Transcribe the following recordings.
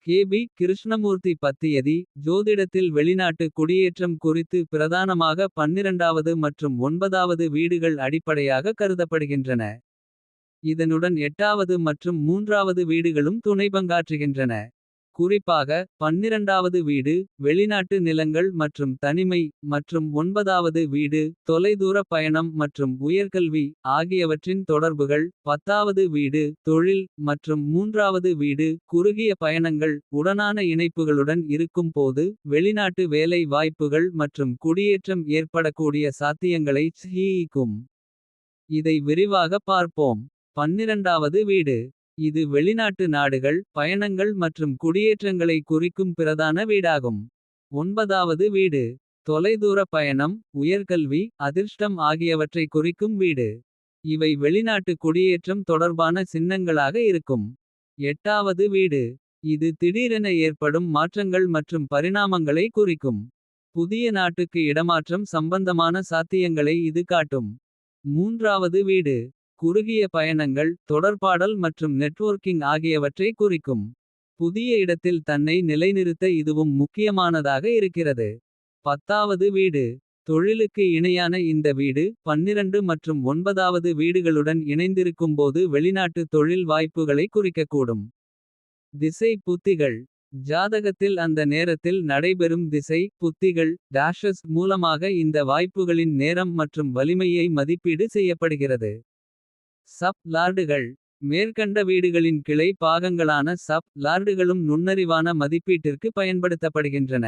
KP. Krishnamurthy பத்தியதி. ஜோதிடத்தில் வெளிநாட்டு குடியேற்றம் குறித்து பிரதானமாக 12வது மற்றும் 9வது வீடுகள் அடிப்படையாக கருதப்படுகின்றன. இதனுடன் 8வது மற்றும் 3வது வீடுகளும் துணைபங்காற்றுகின்றன. குறிப்பாக 12வது வீடு வெளிநாட்டு நிலங்கள் மற்றும் தனிமை. மற்றும் 9வது வீடு தொலைதூர பயணம் மற்றும் உயர்கல்வி. ஆகியவற்றின் தொடர்புகள். 10வது வீடு தொழில் மற்றும் 3வது வீடு குறுகிய பயணங்கள். உடனான இணைப்புகளுடன் இருக்கும் போது வெளிநாட்டு வேலை வாய்ப்புகள் மற்றும் குடியேற்றம் ஏற்படக்கூடிய சாத்தியங்களை ஈக்கும். இதை விரிவாக பார்ப்போம். 12வது வீடு இது வெளிநாட்டு நாடுகள். பயணங்கள் மற்றும் குடியேற்றங்களை குறிக்கும் பிரதான வீடாகும். 9வது வீடு தொலைதூர பயணம். உயர்கல்வி அதிர்ஷ்டம் ஆகியவற்றை குறிக்கும் வீடு. இவை வெளிநாட்டு குடியேற்றம் தொடர்பான சின்னங்களாக இருக்கும். 8வது வீடு இது திடீரென ஏற்படும் மாற்றங்கள் மற்றும் பரிணாமங்களை குறிக்கும். புதிய நாட்டுக்கு இடமாற்றம் சம்பந்தமான சாத்தியங்களை இது காட்டும். 3வது வீடு குறுகிய பயணங்கள் தொடர்பாடல் மற்றும் நெட்வொர்க்கிங் ஆகியவற்றை குறிக்கும். புதிய இடத்தில் தன்னை நிலைநிறுத்த இதுவும் முக்கியமானதாக இருக்கிறது. 10வது வீடு தொழிலுக்கு இணையான இந்த வீடு 12 மற்றும் 9வது வீடுகளுடன் இணைந்திருக்கும்போது வெளிநாட்டு தொழில் வாய்ப்புகளை குறிக்கக்கூடும். திசை புத்திகள் ஜாதகத்தில் அந்த நேரத்தில் நடைபெறும் திசை புத்திகள் டாஷஸ் மூலமாக இந்த வாய்ப்புகளின் நேரம் மற்றும் வலிமையை மதிப்பீடு செய்யப்படுகிறது. சப் லார்டுகள் மேற்கண்ட வீடுகளின் கிளை பாகங்களான சப் லார்டுகளும் நுண்ணறிவான மதிப்பீட்டிற்கு பயன்படுத்தப்படுகின்றன.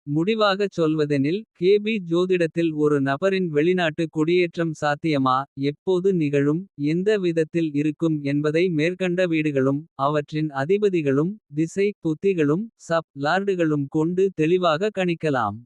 முடிவாகச் சொல்வதெனில் கே.பி. ஜோதிடத்தில் ஒரு நபரின் வெளிநாட்டு குடியேற்றம் சாத்தியமா. எப்போது நிகழும் எந்த விதத்தில் இருக்கும் என்பதை மேற்கண்ட வீடுகளும். அவற்றின் அதிபதிகளும் திசை புத்திகளும் சப் லார்டுகளும் கொண்டு தெளிவாக கணிக்கலாம்.